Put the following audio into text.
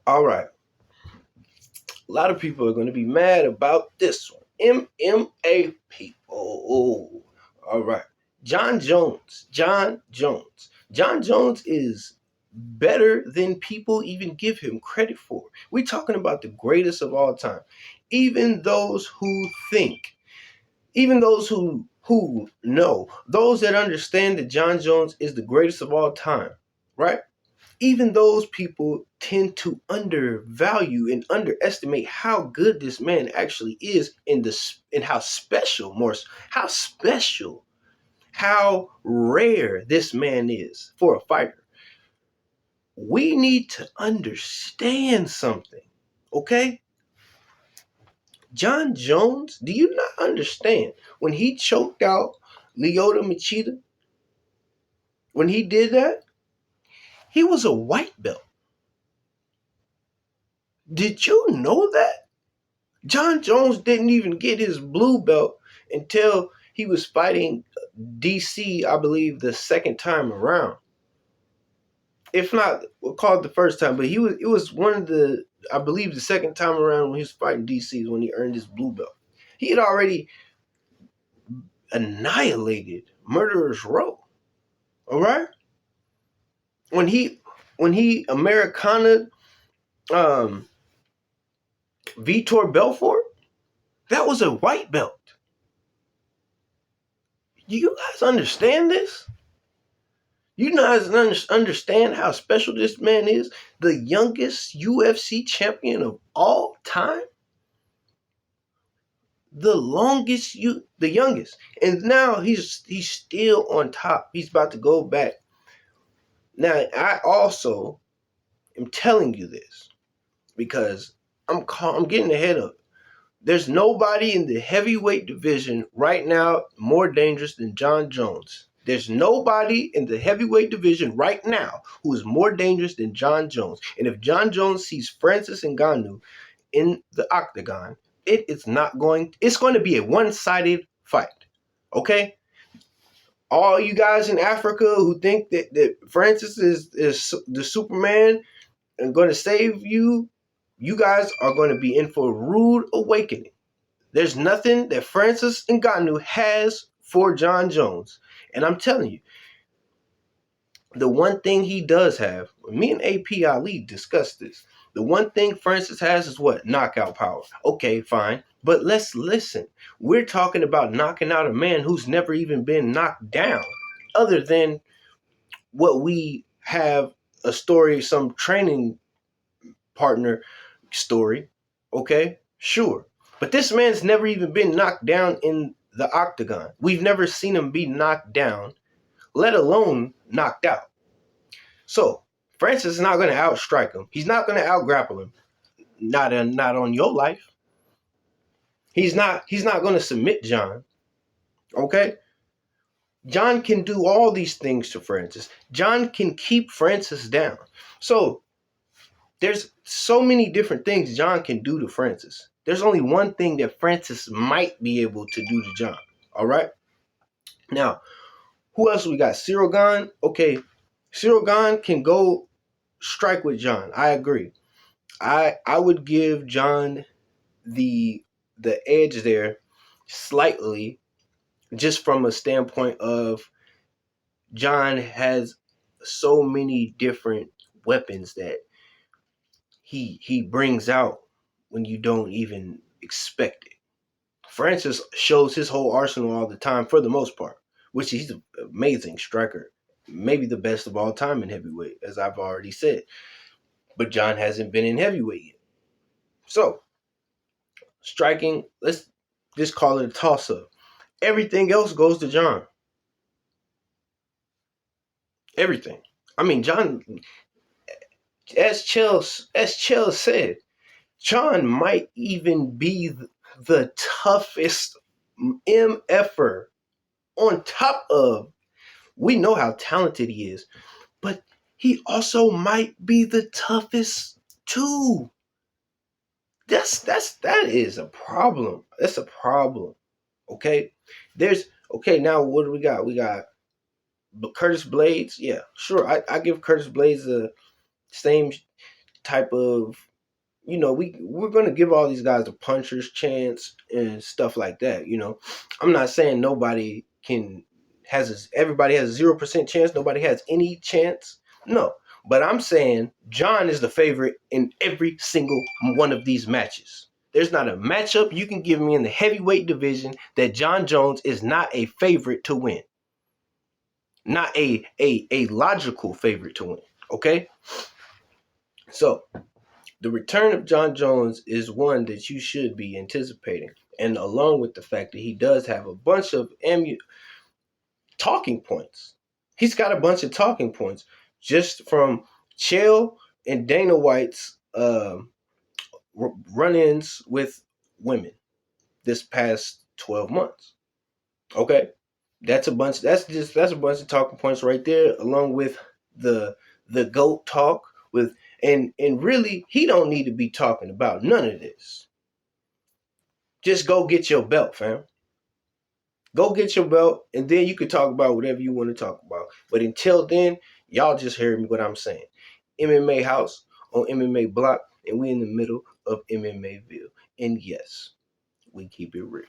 All right. A lot of people are going to be mad about this one. MMA people. Oh, all right. Jon Jones. Jon Jones. Jon Jones is better than people even give him credit for. We're talking about the greatest of all time. Even those who think, even those who know, those that understand that Jon Jones is the greatest of all time, right? Even those people tend to undervalue and underestimate how good this man actually is and how special, how special, how rare this man is for a fighter. We need to understand something, okay? Jon Jones, do you not understand when he choked out Lyoto Machida? When he did that, he was a white belt. Did you know that? Jon Jones didn't even get his blue belt until he was fighting DC, I believe, the second time around. If not, we'll call it the first time, but it was one of the, I believe the second time around when he was fighting DC is when he earned his blue belt. He had already annihilated Murderer's Row. All right? When he Americana Vitor Belfort, that was a white belt. Do you guys understand this? You guys understand how special this man is? The youngest UFC champion of all time? The youngest. And now he's still on top. He's about to go back. Now, I also am telling you this because I'm getting ahead of it. There's nobody in the heavyweight division right now more dangerous than Jon Jones. There's nobody in the heavyweight division right now who is more dangerous than Jon Jones. And if Jon Jones sees Francis Ngannou in the octagon, it's going to be a one-sided fight. Okay? All you guys in Africa who think that Francis is the Superman and going to save you, you guys are going to be in for a rude awakening. There's nothing that Francis Ngannou has for Jon Jones. And I'm telling you, the one thing he does have, me and AP Ali discussed this. The one thing Francis has is what? Knockout power. Okay, fine. But let's listen. We're talking about knocking out a man who's never even been knocked down, other than what we have a story, some training partner story. Okay, sure. But this man's never even been knocked down in the octagon. We've never seen him be knocked down, let alone knocked out. So Francis is not going to outstrike him. He's not going to outgrapple him. Not on your life. He's not going to submit Jon. Okay? Jon can do all these things to Francis. Jon can keep Francis down. So there's so many different things Jon can do to Francis. There's only one thing that Francis might be able to do to Jon. All right? Now, who else we got? Ciryl Gane. Okay, Ciryl Gane can go strike with Jon. I agree. I would give Jon the edge there slightly, just from a standpoint of Jon has so many different weapons that he brings out when you don't even expect it. Francis shows his whole arsenal all the time for the most part, which he's an amazing striker. Maybe the best of all time in heavyweight, as I've already said. But Jon hasn't been in heavyweight yet. So, striking, let's just call it a toss-up. Everything else goes to Jon. Everything. I mean, Jon, as Chell said, Jon might even be the toughest MFer on top of, we know how talented he is, but he also might be the toughest too. That is a problem. That's a problem. Okay? Now what do we got? We got Curtis Blades. Yeah, sure. I give Curtis Blades the same. type of, we're gonna give all these guys a puncher's chance and stuff like that. I'm not saying nobody everybody has 0% chance. Nobody has any chance. No, but I'm saying Jon is the favorite in every single one of these matches. There's not a matchup you can give me in the heavyweight division that Jon Jones is not a favorite to win. Not a logical favorite to win. Okay? So the return of Jon Jones is one that you should be anticipating. And along with the fact that he does have a bunch of talking points. He's got a bunch of talking points just from Chael and Dana White's run-ins with women this past 12 months. Okay? That's a bunch of talking points right there, along with the GOAT talk with and really he don't need to be talking about none of this. Just go get your belt, fam. Go get your belt, and then you can talk about whatever you want to talk about. But until then, y'all just heard me what I'm saying. MMA House on MMA Block, and we in the middle of MMAville. And yes, we keep it real.